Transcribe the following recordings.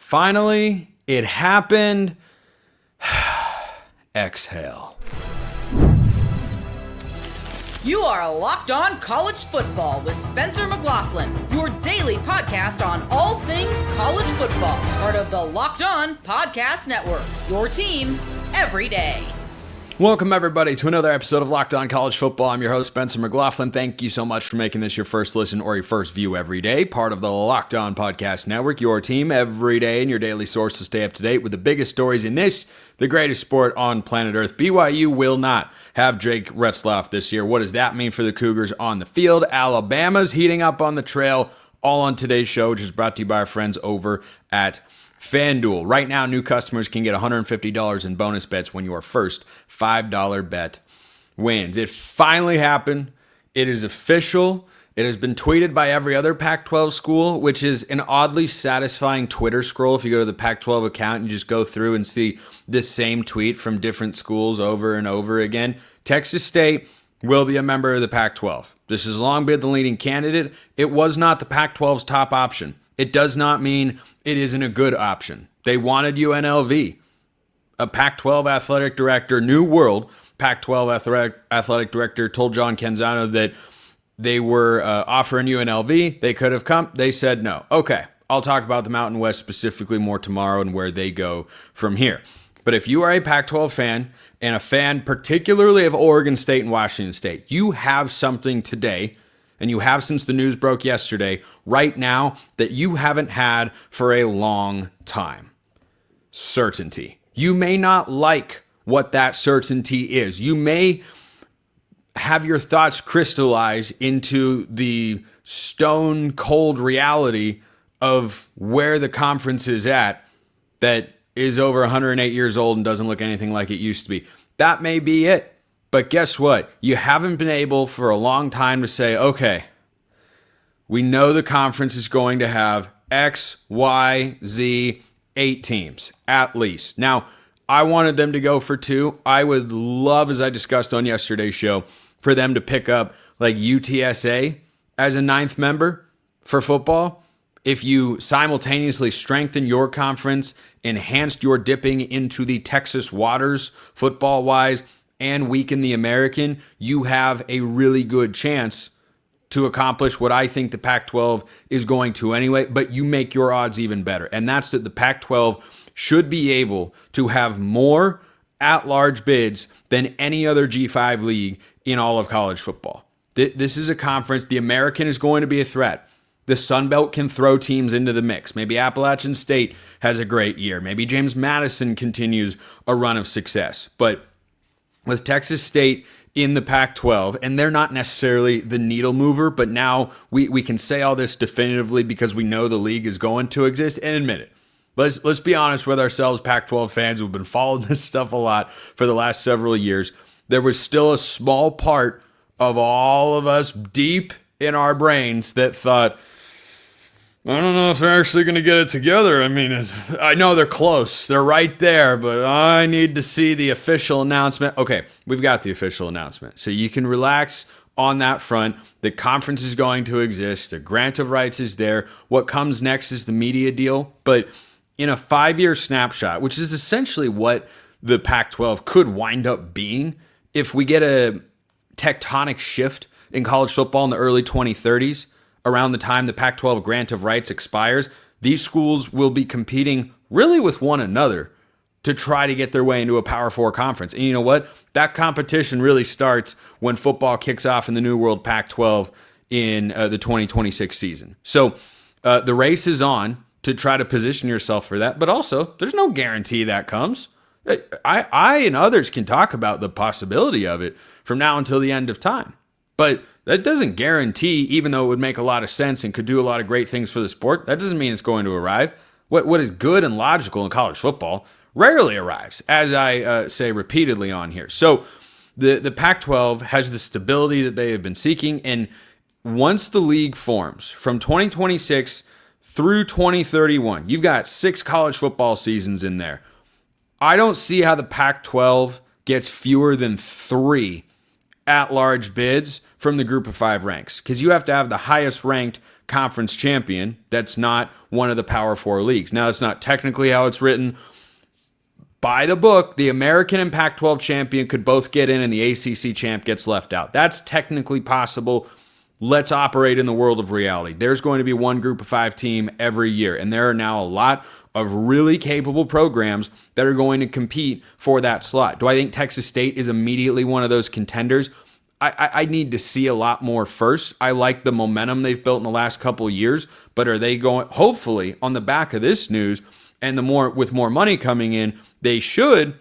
Finally, it happened. Exhale. You are Locked On College Football with Spencer McLaughlin, your daily podcast on all things college football. Part of the Locked On Podcast Network, your team every day. Welcome, everybody, to another episode of Locked On College Football. I'm your host, Spencer McLaughlin. Thank you so much for making this your first listen or your first view every day. Part of the Locked On Podcast Network, your team every day, and your daily source to stay up to date with the biggest stories in this, the greatest sport on planet Earth. BYU will not have Jake Retzlaff this year. What does that mean for the Cougars on the field? Alabama's heating up on the trail. All on today's show, which is brought to you by our friends over at FanDuel. Right now, new customers can get $150 in bonus bets when your first $5 bet wins. It finally happened. It is official. It has been tweeted by every other Pac-12 school, which is an oddly satisfying Twitter scroll. If you go to the Pac-12 account and just go through and see the same tweet from different schools over and over again. Texas State will be a member of the Pac-12. This has long been the leading candidate. It was not the Pac-12's top option. It does not mean it isn't a good option. They wanted UNLV. A Pac-12 athletic director, New World Pac-12 athletic director, told John Canzano that they were offering UNLV. They could have come. They said no. Okay, I'll talk about the Mountain West specifically more tomorrow and where they go from here. But if you are a Pac-12 fan and a fan particularly of Oregon State and Washington State, you have something today, and you have since the news broke yesterday, right now, that you haven't had for a long time. Certainty. You may not like what that certainty is. You may have your thoughts crystallize into the stone cold reality of where the conference is at that is over 108 years old and doesn't look anything like it used to be. That may be it. But guess what? You haven't been able for a long time to say, okay, we know the conference is going to have X, Y, Z, 8 teams at least. Now, I wanted them to go for 2. I would love, as I discussed on yesterday's show, for them to pick up like UTSA as a 9th member for football. If you simultaneously strengthen your conference, enhanced your dipping into the Texas waters football-wise, and weaken the American, you have a really good chance to accomplish what I think the Pac-12 is going to anyway, but you make your odds even better. And that's that the Pac-12 should be able to have more at-large bids than any other G5 league in all of college football. This is a conference. The American is going to be a threat. The Sun Belt can throw teams into the mix. Maybe Appalachian State has a great year. Maybe James Madison continues a run of success. But with Texas State in the Pac-12, and they're not necessarily the needle mover, but now we can say all this definitively because we know the league is going to exist and admit it. Let's be honest with ourselves, Pac-12 fans who've been following this stuff a lot for the last several years. There was still a small part of all of us deep in our brains that thought, I don't know if they're actually going to get it together. I mean, I know they're close. They're right there, but I need to see the official announcement. Okay, we've got the official announcement. So you can relax on that front. The conference is going to exist. The grant of rights is there. What comes next is the media deal. But in a 5-year snapshot, which is essentially what the Pac-12 could wind up being, if we get a tectonic shift in college football in the early 2030s, around the time the Pac-12 grant of rights expires, these schools will be competing really with one another to try to get their way into a Power 4 conference. And you know what? That competition really starts when football kicks off in the New World Pac-12 in the 2026 season. So the race is on to try to position yourself for that, but also there's no guarantee that comes. I and others can talk about the possibility of it from now until the end of time. But that doesn't guarantee, even though it would make a lot of sense and could do a lot of great things for the sport, that doesn't mean it's going to arrive. What is good and logical in college football rarely arrives, as I say repeatedly on here. So the Pac-12 has the stability that they have been seeking, and once the league forms from 2026 through 2031, you've got 6 college football seasons in there. I don't see how the Pac-12 gets fewer than 3 at-large bids from the group of 5 ranks, because you have to have the highest ranked conference champion that's not one of the Power Four leagues. Now, that's not technically how it's written. By the book, the American and Pac-12 champion could both get in and the ACC champ gets left out. That's technically possible. Let's operate in the world of reality. There's going to be one group of 5 team every year, and there are now a lot of really capable programs that are going to compete for that slot. Do I think Texas State is immediately one of those contenders? I need to see a lot more first. I like the momentum they've built in the last couple of years, but are they going, hopefully, on the back of this news and with more money coming in, they should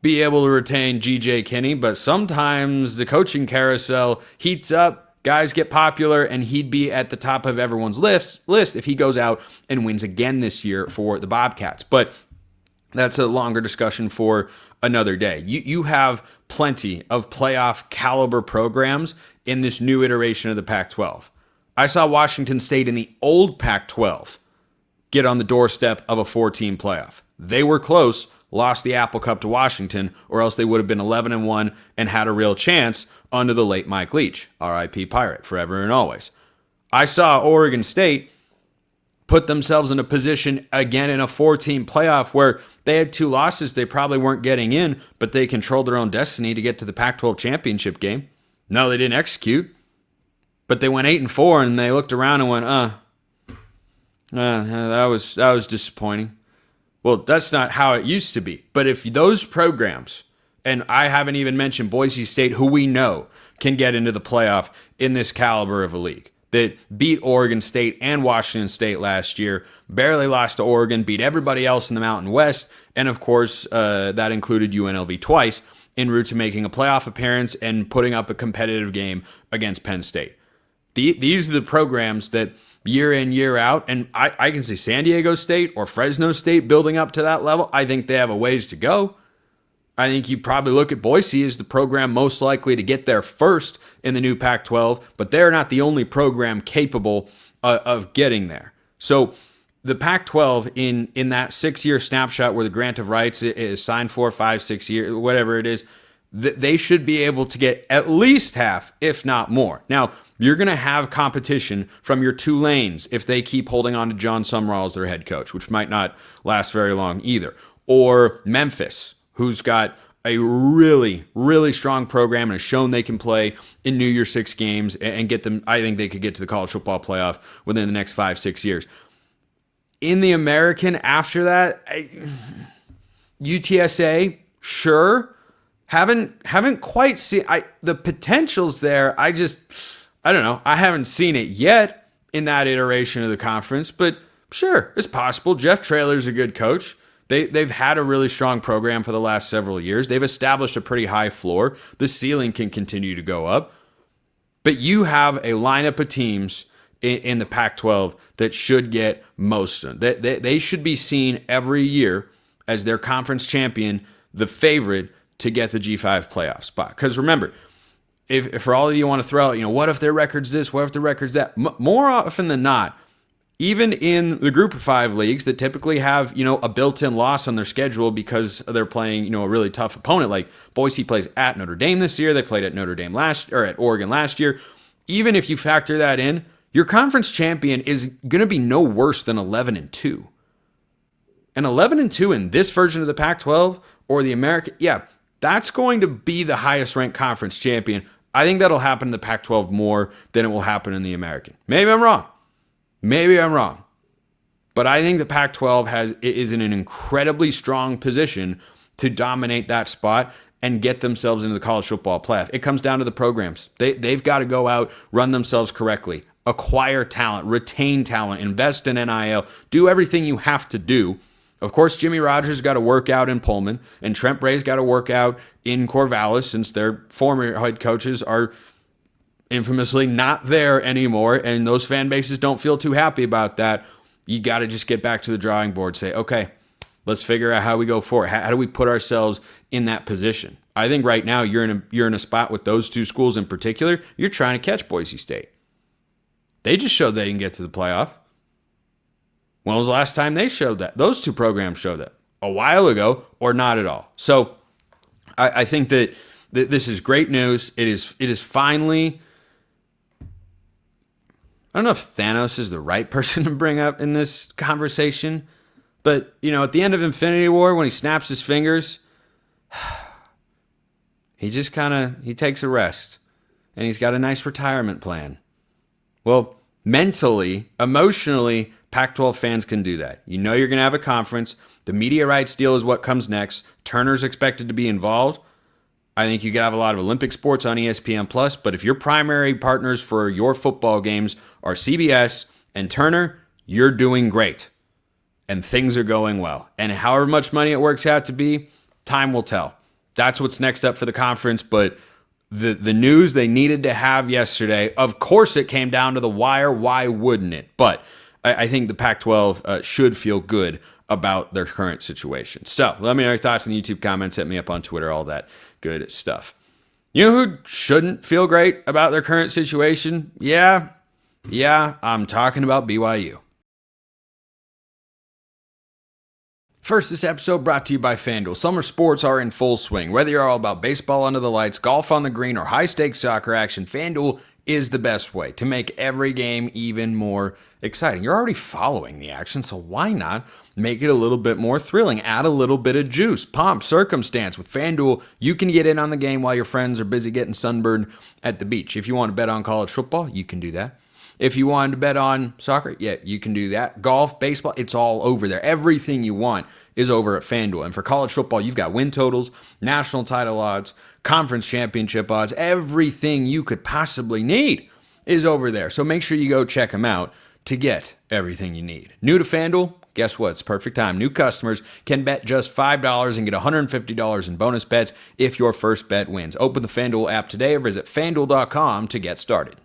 be able to retain G.J. Kinney, but sometimes the coaching carousel heats up, guys get popular, and he'd be at the top of everyone's list if he goes out and wins again this year for the Bobcats. But that's a longer discussion for another day. You have plenty of playoff caliber programs in this new iteration of the Pac-12. I saw Washington State in the old Pac-12 get on the doorstep of a 4-team playoff. They were close, lost the Apple Cup to Washington, or else they would have been 11-1 and had a real chance under the late Mike Leach, R.I.P. Pirate, forever and always. I saw Oregon State put themselves in a position again in a 4-team playoff where they had 2 losses. They probably weren't getting in, but they controlled their own destiny to get to the Pac-12 championship game. No, they didn't execute, but they went 8-4, and they looked around and went, that was disappointing. Well, that's not how it used to be. But if those programs, and I haven't even mentioned Boise State, who we know can get into the playoff in this caliber of a league, that beat Oregon State and Washington State last year, barely lost to Oregon, beat everybody else in the Mountain West, and of course, that included UNLV twice, en route to making a playoff appearance and putting up a competitive game against Penn State. These are the programs that year in, year out, and I can see San Diego State or Fresno State building up to that level. I think they have a ways to go. I think you probably look at Boise as the program most likely to get there first in the new Pac-12, but they're not the only program capable of getting there. So the Pac-12 in that 6-year snapshot where the grant of rights is signed for 5, 6 years, whatever it is, they should be able to get at least half, if not more. Now, you're going to have competition from your Tulanes if they keep holding on to John Sumrall as their head coach, which might not last very long either. Or Memphis, who's got a really, really strong program and has shown they can play in New Year's Six games and get them. I think they could get to the college football playoff within the next 5-6 years. In the American after that, UTSA, sure. Haven't quite seen the potential's there. I don't know. I haven't seen it yet in that iteration of the conference, but sure, it's possible. Jeff Traylor's a good coach. They've had a really strong program for the last several years. They've established a pretty high floor. The ceiling can continue to go up. But you have a lineup of teams in the Pac-12 that should get most of them. They should be seen every year as their conference champion, the favorite to get the G5 playoff spot. Because remember, if for all of you want to throw out, what if their record's this, what if their record's that? More often than not, even in the group of 5 leagues that typically have, a built-in loss on their schedule because they're playing, a really tough opponent, like Boise plays at Notre Dame this year, they played at at Oregon last year. Even if you factor that in, your conference champion is going to be no worse than 11-2. And 11-2 in this version of the Pac-12 or the American, that's going to be the highest ranked conference champion. I think that'll happen in the Pac-12 more than it will happen in the American. Maybe I'm wrong. But I think the Pac-12 is in an incredibly strong position to dominate that spot and get themselves into the college football playoff. It comes down to the programs. They've got to go out, run themselves correctly, acquire talent, retain talent, invest in NIL, do everything you have to do. Of course, Jimmy Rogers got to work out in Pullman, and Trent Bray's got to work out in Corvallis since their former head coaches are infamously not there anymore, and those fan bases don't feel too happy about that. You got to just get back to the drawing board, say, okay, let's figure out how we go forward. How do we put ourselves in that position? I think right now you're in a spot with those 2 schools in particular. You're trying to catch Boise State. They just showed they can get to the playoff. When was the last time they showed that? Those 2 programs showed that a while ago or not at all. So I think that this is great news. It is finally, don't know if Thanos is the right person to bring up in this conversation, but, at the end of Infinity War, when he snaps his fingers, he just he takes a rest, and he's got a nice retirement plan. Well, mentally, emotionally, Pac-12 fans can do that. You're going to have a conference. The media rights deal is what comes next. Turner's expected to be involved. I think you could have a lot of Olympic sports on ESPN+, but if your primary partners for your football games are CBS and Turner, you're doing great. And things are going well. And however much money it works out to be, time will tell. That's what's next up for the conference, but the news they needed to have yesterday, of course it came down to the wire. Why wouldn't it? But I think the Pac-12 should feel good about their current situation. So let me know your thoughts in the YouTube comments. Hit me up on Twitter, all that good stuff. You know who shouldn't feel great about their current situation? Yeah, I'm talking about BYU. First, this episode brought to you by FanDuel. Summer sports are in full swing. Whether you're all about baseball under the lights, golf on the green, or high-stakes soccer action, FanDuel is the best way to make every game even more exciting. You're already following the action, so why not make it a little bit more thrilling? Add a little bit of juice, pomp, circumstance. With FanDuel, you can get in on the game while your friends are busy getting sunburned at the beach. If you want to bet on college football, you can do that. If you wanted to bet on soccer, yeah, you can do that. Golf, baseball, it's all over there. Everything you want is over at FanDuel. And for college football, you've got win totals, national title odds, conference championship odds. Everything you could possibly need is over there. So make sure you go check them out to get everything you need. New to FanDuel? Guess what? It's perfect time. New customers can bet just $5 and get $150 in bonus bets if your first bet wins. Open the FanDuel app today or visit FanDuel.com to get started.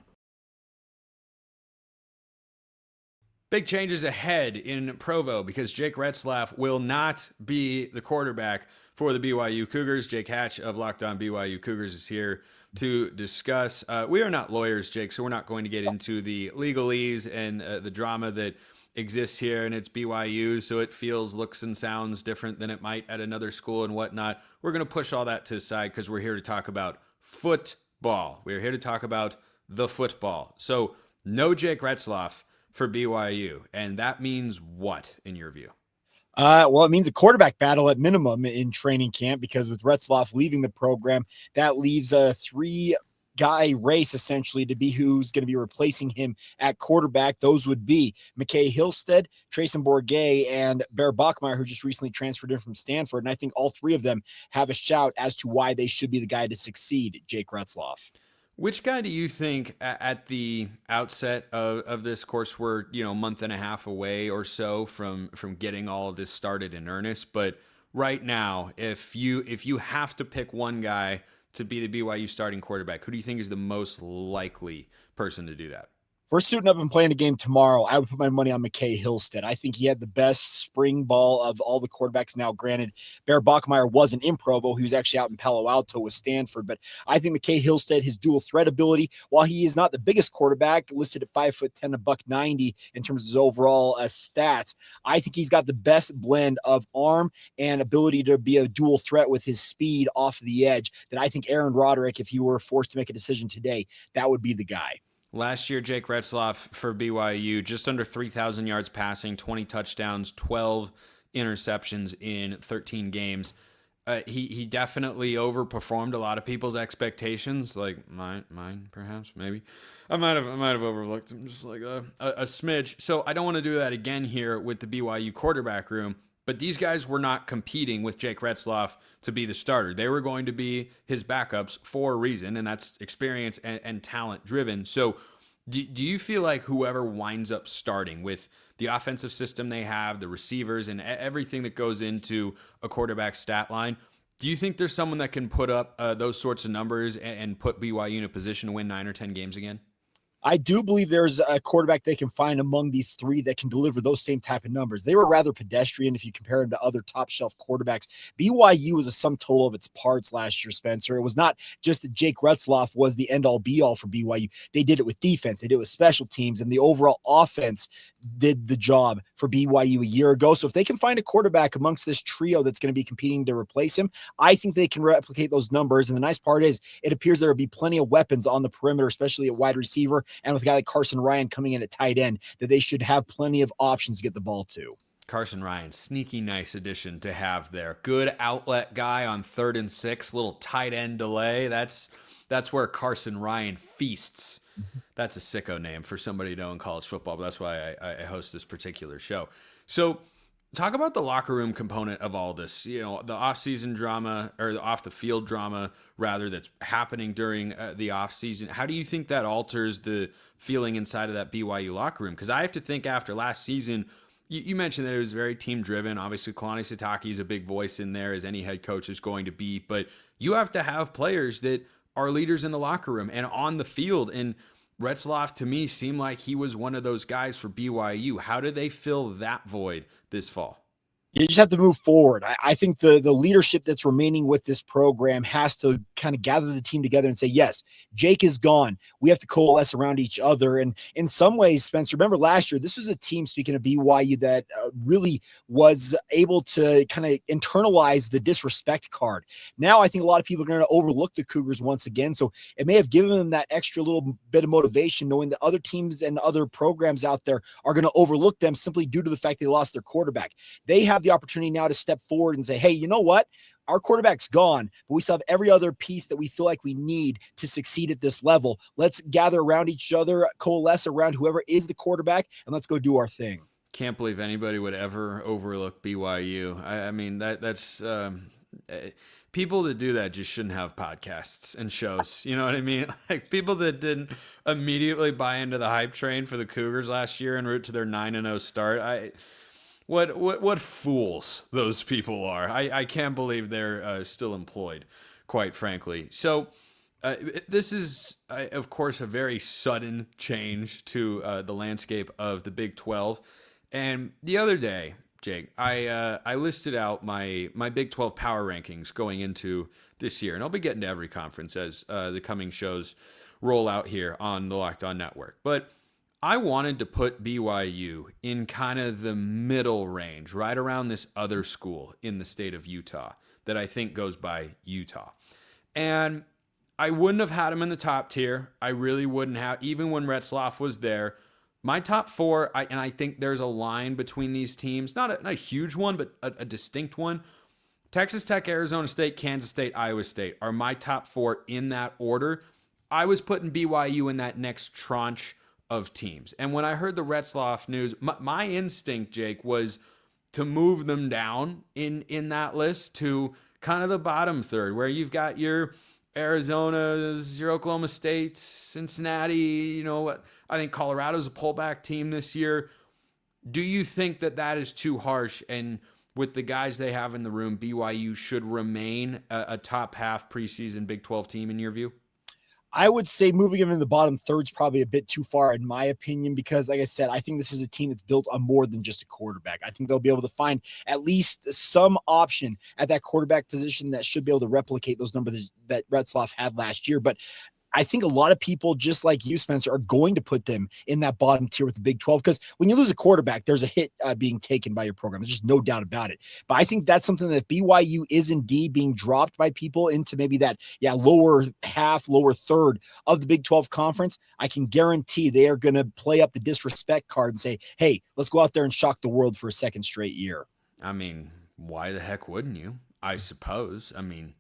Big changes ahead in Provo because Jake Retzlaff will not be the quarterback for the BYU Cougars. Jake Hatch of Locked On BYU Cougars is here to discuss. We are not lawyers, Jake, so we're not going to get into the legalese and the drama that exists here, and it's BYU, so it feels, looks, and sounds different than it might at another school and whatnot. We're going to push all that to the side because we're here to talk about football. We're here to talk about the football. So no Jake Retzlaff for BYU, and that means what in your view? Well, it means a quarterback battle at minimum in training camp, because with Retzlaff leaving the program, that leaves a three-guy race essentially to be who's going to be replacing him at quarterback. Those would be McKay Hillstead, Trayson Bourget, and Bear Bachmeier, who just recently transferred in from Stanford. And I think all three of them have a shout as to why they should be the guy to succeed Jake Retzlaff. Which guy do you think at the outset of this course, we're a month and a half away or so from getting all of this started in earnest, but right now, if you have to pick one guy to be the BYU starting quarterback, who do you think is the most likely person to do that? We're suiting up and playing a game tomorrow. I would put my money on McKay Hillstead. I think he had the best spring ball of all the quarterbacks. Now, granted, Bear Bachmeier wasn't in Provo. He was actually out in Palo Alto with Stanford. But I think McKay Hillstead, his dual threat ability, while he is not the biggest quarterback, listed at 5'10", $190 in terms of his overall stats, I think he's got the best blend of arm and ability to be a dual threat with his speed off the edge that I think Aaron Roderick, if he were forced to make a decision today, that would be the guy. Last year, Jake Retzlaff for BYU, just under 3,000 yards passing, 20 touchdowns, 12 interceptions in 13 games. He definitely overperformed a lot of people's expectations, like mine perhaps, maybe. I might have overlooked him just like a smidge. So I don't want to do that again here with the BYU quarterback room. But these guys were not competing with Jake Retzlaff to be the starter. They were going to be his backups for a reason, and that's experience and talent driven. So do you feel like whoever winds up starting with the offensive system they have, the receivers, and everything that goes into a quarterback stat line, do you think there's someone that can put up those sorts of numbers and put BYU in a position to win 9 or 10 games again? I do believe there's a quarterback they can find among these three that can deliver those same type of numbers. They were rather pedestrian if you compare them to other top shelf quarterbacks. BYU was a sum total of its parts last year, Spencer. It was not just that Jake Retzlaff was the end all be all for BYU. They did it with defense. They did it with special teams, and the overall offense did the job for BYU a year ago. So if they can find a quarterback amongst this trio that's going to be competing to replace him, I think they can replicate those numbers. And the nice part is it appears there will be plenty of weapons on the perimeter, especially at wide receiver. and with a guy like Carson Ryan coming in at tight end, that they should have plenty of options to get the ball to. Carson Ryan, sneaky nice addition to have there. Good outlet guy on 3rd and 6, little tight end delay. That's where Carson Ryan feasts. That's a sicko name for somebody to know in college football, but that's why I host this particular show. So talk about the locker room component of all this. You know, the off-season drama, or the off-the-field drama, rather, that's happening during the off-season. How do you think that alters the feeling inside of that BYU locker room? Because I have to think after last season, you mentioned that it was very team-driven. Obviously, Kalani Sitake is a big voice in there, as any head coach is going to be. But you have to have players that are leaders in the locker room and on the field. And Retzlaff, to me, seemed like he was one of those guys for BYU. How do they fill that void this fall? You just have to move forward. I think the leadership that's remaining with this program has to kind of gather the team together and say, yes, Jake is gone. We have to coalesce around each other. And in some ways, Spencer, remember last year, this was a team, speaking of BYU, that really was able to kind of internalize the disrespect card. Now I think a lot of people are going to overlook the Cougars once again. So it may have given them that extra little bit of motivation, knowing that other teams and other programs out there are going to overlook them simply due to the fact they lost their quarterback. They have the opportunity now to step forward and say, hey, you know what? Our quarterback's gone, but we still have every other piece that we feel like we need to succeed at this level. Let's gather around each other, coalesce around whoever is the quarterback, and let's go do our thing. Can't believe anybody would ever overlook BYU. I mean, that's people that do that just shouldn't have podcasts and shows. You know what I mean? Like, people that didn't immediately buy into the hype train for the Cougars last year en route to their 9-0 start. What fools those people are. I can't believe they're still employed, quite frankly. So this is, of course, a very sudden change to the landscape of the Big 12. And the other day, Jake, I listed out my Big 12 power rankings going into this year. And I'll be getting to every conference as the coming shows roll out here on the Locked On Network. But I wanted to put BYU in kind of the middle range, right around this other school in the state of Utah that I think goes by Utah. And I wouldn't have had them in the top tier. I really wouldn't have, even when Retzlaff was there. My top four, and I think there's a line between these teams, not a huge one, but a distinct one. Texas Tech, Arizona State, Kansas State, Iowa State are my top four in that order. I was putting BYU in that next tranche of teams. And when I heard the Retzlaff news, my instinct, Jake, was to move them down in that list to kind of the bottom third, where you've got your Arizona's, your Oklahoma State's, Cincinnati, you know what? I think Colorado's a pullback team this year. Do you think that is too harsh? And with the guys they have in the room, BYU should remain a top half preseason Big 12 team in your view? I would say moving them in the bottom third is probably a bit too far, in my opinion, because, like I said, I think this is a team that's built on more than just a quarterback. I think they'll be able to find at least some option at that quarterback position that should be able to replicate those numbers that Retzlaff had last year. But I think a lot of people, just like you, Spencer, are going to put them in that bottom tier with the Big 12, because when you lose a quarterback, there's a hit being taken by your program. There's just no doubt about it. But I think that's something that if BYU is indeed being dropped by people into maybe that lower half, lower third of the Big 12 conference, I can guarantee they are going to play up the disrespect card and say, hey, let's go out there and shock the world for a second straight year. I mean, why the heck wouldn't you? I suppose. I mean,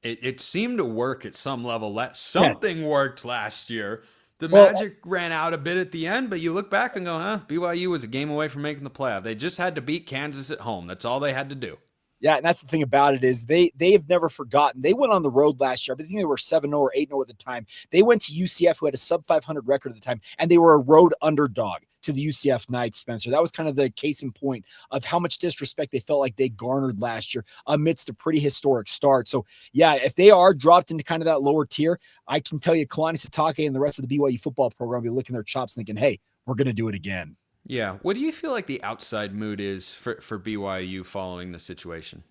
It seemed to work at some level. Something worked last year. The magic ran out a bit at the end, but you look back and go, BYU was a game away from making the playoff. They just had to beat Kansas at home. That's all they had to do. Yeah, and that's the thing about it is they have never forgotten. They went on the road last year. I think they were 7-0 or 8-0 at the time. They went to UCF, who had a sub-500 record at the time, and they were a road underdog to the UCF Knights, Spencer. That was kind of the case in point of how much disrespect they felt like they garnered last year amidst a pretty historic start. So, yeah, if they are dropped into kind of that lower tier, I can tell you Kalani Sitake and the rest of the BYU football program will be licking their chops thinking, hey, we're going to do it again. Yeah. What do you feel like the outside mood is for BYU following the situation?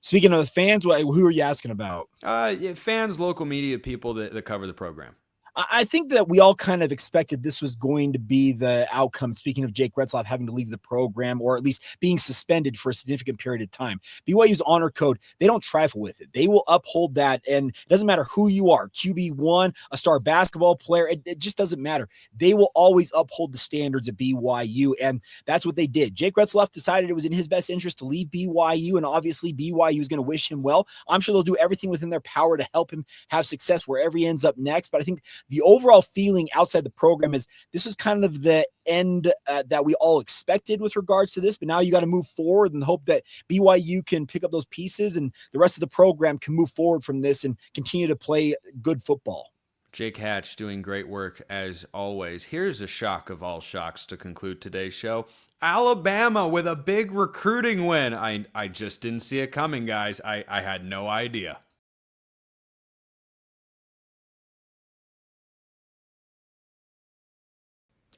Speaking of the fans, who are you asking about? Fans, local media, people that cover the program. I think that we all kind of expected this was going to be the outcome. Speaking of Jake Retzlaff having to leave the program, or at least being suspended for a significant period of time, BYU's honor code, they don't trifle with it. They will uphold that. And it doesn't matter who you are, QB1, a star basketball player, it just doesn't matter. They will always uphold the standards of BYU. And that's what they did. Jake Retzlaff decided it was in his best interest to leave BYU. And obviously BYU is going to wish him well. I'm sure they'll do everything within their power to help him have success wherever he ends up next. But I think the overall feeling outside the program is this was kind of the end that we all expected with regards to this, but now you got to move forward and hope that BYU can pick up those pieces and the rest of the program can move forward from this and continue to play good football. Jake Hatch doing great work as always. Here's a shock of all shocks to conclude today's show. Alabama with a big recruiting win. I just didn't see it coming, guys. I had no idea.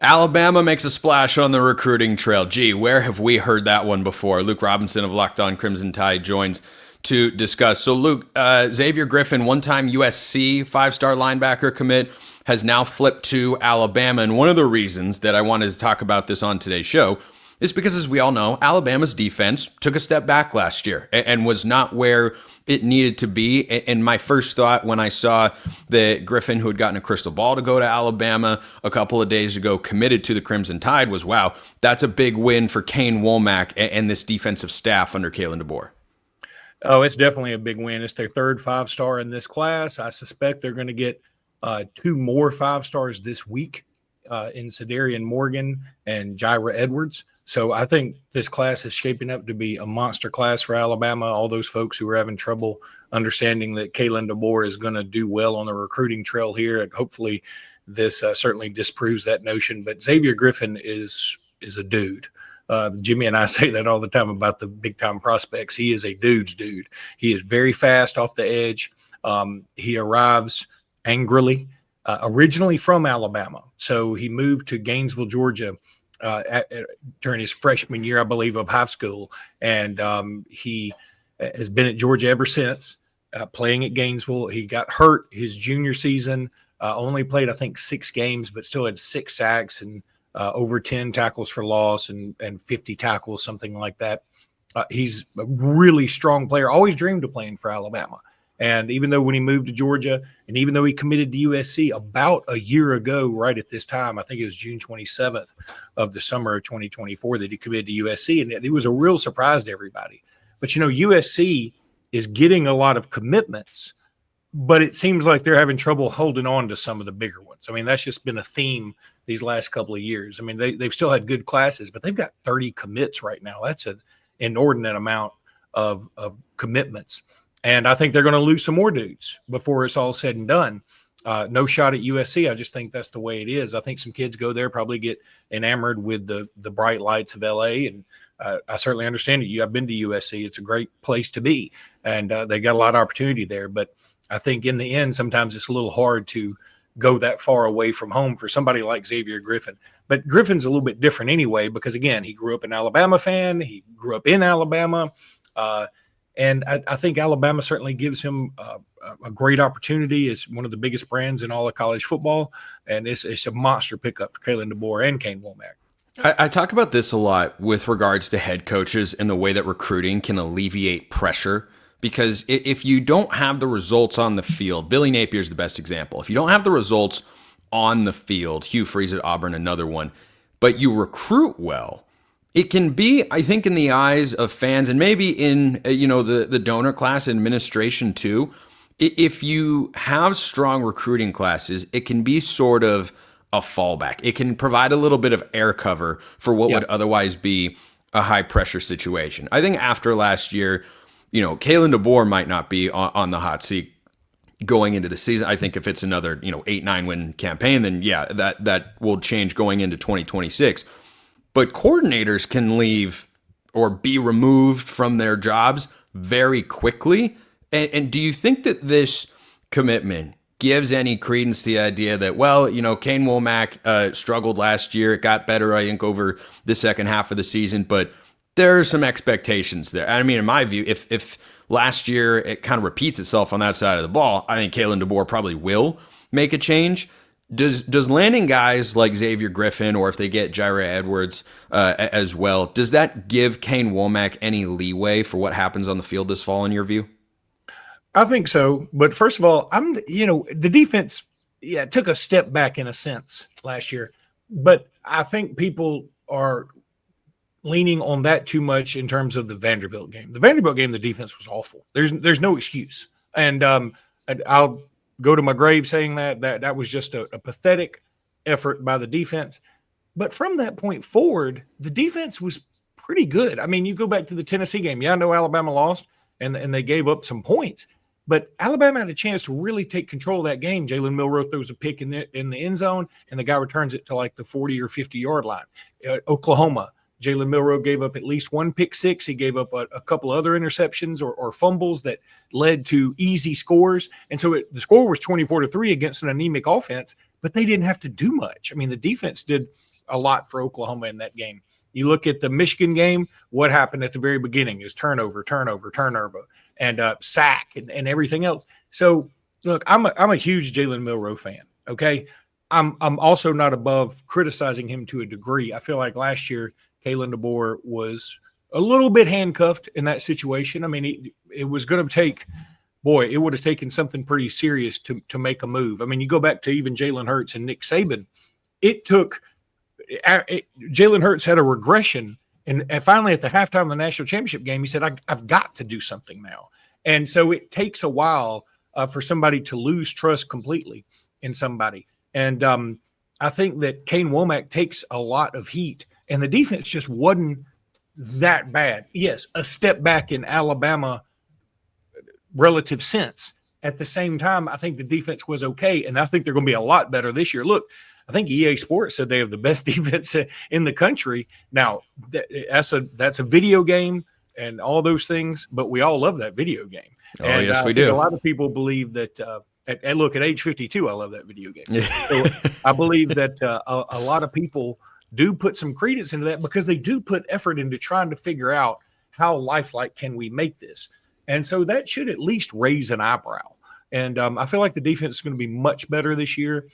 Alabama makes a splash on the recruiting trail. Gee, where have we heard that one before? Luke Robinson of Locked On Crimson Tide joins to discuss. So Luke, Xavier Griffin, one-time USC five-star linebacker commit, has now flipped to Alabama. And one of the reasons that I wanted to talk about this on today's show is because, as we all know, Alabama's defense took a step back last year and was not where it needed to be. And my first thought when I saw that Griffin, who had gotten a crystal ball to go to Alabama a couple of days ago, committed to the Crimson Tide was, wow, that's a big win for Kane Womack and this defensive staff under Kalen DeBoer. Oh, it's definitely a big win. It's their third five-star in this class. I suspect they're going to get two more five-stars this week in Sadarian Morgan and Jaira Edwards. So I think this class is shaping up to be a monster class for Alabama. All those folks who are having trouble understanding that Kalen DeBoer is going to do well on the recruiting trail here, and hopefully this certainly disproves that notion. But Xavier Griffin is a dude. Jimmy and I say that all the time about the big-time prospects. He is a dude's dude. He is very fast off the edge. He arrives angrily, originally from Alabama. So he moved to Gainesville, Georgia, during his freshman year, I believe, of high school. And he has been at Georgia ever since, playing at Gainesville. He got hurt his junior season, only played, I think, 6 games, but still had 6 sacks and over 10 tackles for loss and 50 tackles, something like that. He's a really strong player, always dreamed of playing for Alabama. And even though when he moved to Georgia, and even though he committed to USC about a year ago, right at this time, I think it was June 27th of the summer of 2024 that he committed to USC. And it was a real surprise to everybody. But, you know, USC is getting a lot of commitments, but it seems like they're having trouble holding on to some of the bigger ones. I mean, that's just been a theme these last couple of years. I mean, they've still had good classes, but they've got 30 commits right now. That's an inordinate amount of commitments. And I think they're going to lose some more dudes before it's all said and done. No shot at USC. I just think that's the way it is. I think some kids go there, probably get enamored with the bright lights of LA. And I certainly understand it. I've been to USC. It's a great place to be. And they got a lot of opportunity there. But I think in the end, sometimes it's a little hard to go that far away from home for somebody like Xavier Griffin. But Griffin's a little bit different anyway, because, again, he grew up an Alabama fan. He grew up in Alabama. And I think Alabama certainly gives him a great opportunity. It's one of the biggest brands in all of college football, and it's a monster pickup for Kalen DeBoer and Kane Womack. I talk about this a lot with regards to head coaches and the way that recruiting can alleviate pressure, because if you don't have the results on the field, Billy Napier is the best example. If you don't have the results on the field, Hugh Freeze at Auburn, another one, but you recruit well, it can be, I think, in the eyes of fans and maybe in, the donor class administration too. If you have strong recruiting classes, it can be sort of a fallback. It can provide a little bit of air cover for what would otherwise be a high pressure situation. I think after last year, Kalen DeBoer might not be on the hot seat going into the season. I think if it's another, 8-9 win campaign, then that will change going into 2026. But coordinators can leave or be removed from their jobs very quickly. And do you think that this commitment gives any credence to the idea that, Kane Womack struggled last year. It got better, I think, over the second half of the season, but there are some expectations there. I mean, in my view, if last year it kind of repeats itself on that side of the ball, I think Kalen DeBoer probably will make a change. Does landing guys like Xavier Griffin, or if they get Jaire Edwards as well, does that give Kane Womack any leeway for what happens on the field this fall, in your view? I think so. But first of all, the defense, took a step back in a sense last year. But I think people are leaning on that too much in terms of the Vanderbilt game. The Vanderbilt game, the defense was awful. There's no excuse. And I'll go to my grave saying that was just a pathetic effort by the defense. But from that point forward, the defense was pretty good. I mean, you go back to the Tennessee game. Yeah, I know Alabama lost and they gave up some points, but Alabama had a chance to really take control of that game. Jalen Milroe throws a pick in the end zone, and the guy returns it to like the 40 or 50-yard line. Oklahoma, Jalen Milroe gave up at least one pick six. He gave up a couple other interceptions or fumbles that led to easy scores. And so the score was 24-3 against an anemic offense, but they didn't have to do much. I mean, the defense did a lot for Oklahoma in that game. You look at the Michigan game, what happened at the very beginning is turnover, and sack and everything else. So, look, I'm a huge Jalen Milroe fan, okay? I'm also not above criticizing him to a degree. I feel like last year Kalen DeBoer was a little bit handcuffed in that situation. I mean, it was going to take – boy, it would have taken something pretty serious to make a move. I mean, you go back to even Jalen Hurts and Nick Saban. It took Jalen Hurts had a regression, and finally at the halftime of the national championship game, he said, I've got to do something now. And so it takes a while for somebody to lose trust completely in somebody. And I think that Kane Womack takes a lot of heat, and the defense just wasn't that bad. Yes, a step back in Alabama relative sense. At the same time, I think the defense was okay, and I think they're going to be a lot better this year. Look, I think EA Sports said they have the best defense in the country. Now, that's a video game and all those things, but we all love that video game. Oh, and, yes, we do. A lot of people believe that look, at age 52, I love that video game. So I believe that a lot of people do put some credence into that because they do put effort into trying to figure out how lifelike can we make this. And so that should at least raise an eyebrow. And I feel like the defense is going to be much better this year.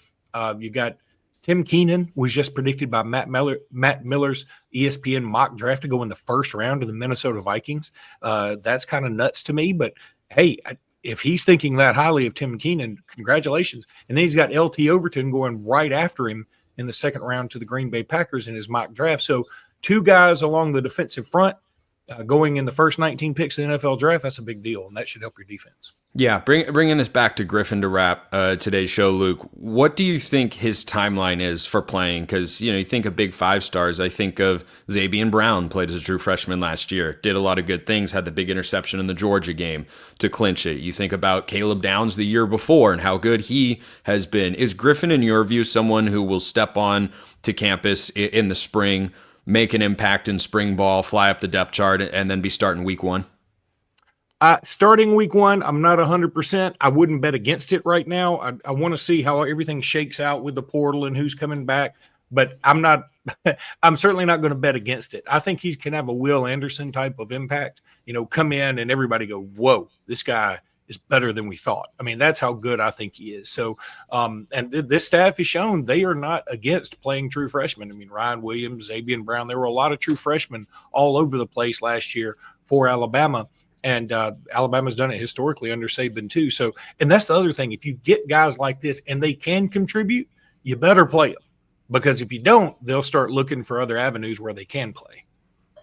You got Tim Keenan was just predicted by Matt Miller's ESPN mock draft to go in the first round of the Minnesota Vikings. That's kind of nuts to me. But, hey, if he's thinking that highly of Tim Keenan, congratulations. And then he's got LT Overton going right after him in the second round to the Green Bay Packers in his mock draft. So two guys along the defensive front going in the first 19 picks of the NFL draft, that's a big deal, and that should help your defense. Yeah, bringing this back to Griffin to wrap today's show, Luke, what do you think his timeline is for playing? Because, you think of big five stars. I think of Xavier Brown, played as a true freshman last year, did a lot of good things, had the big interception in the Georgia game to clinch it. You think about Caleb Downs the year before and how good he has been. Is Griffin, in your view, someone who will step on to campus in the spring, make an impact in spring ball, fly up the depth chart, and then be starting week one? Starting week one, I'm not 100%. I wouldn't bet against it right now. I want to see how everything shakes out with the portal and who's coming back, but I'm certainly not going to bet against it. I think he can have a Will Anderson type of impact, come in and everybody go, whoa, this guy is better than we thought. I mean, that's how good I think he is. So, and this staff has shown they are not against playing true freshmen. I mean, Ryan Williams, Xavier Brown, there were a lot of true freshmen all over the place last year for Alabama. And Alabama's done it historically under Saban too. So, and that's the other thing. If you get guys like this and they can contribute, you better play them. Because if you don't, they'll start looking for other avenues where they can play.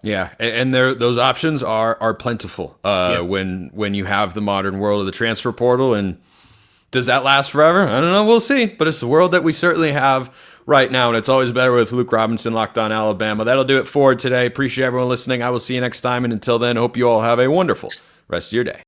Yeah, and those options are plentiful when you have the modern world of the transfer portal. And does that last forever? I don't know. We'll see. But it's the world that we certainly have right now, and it's always better with Luke Robinson, Locked On Alabama. That'll do it for today. Appreciate everyone listening. I will see you next time, and until then, hope you all have a wonderful rest of your day.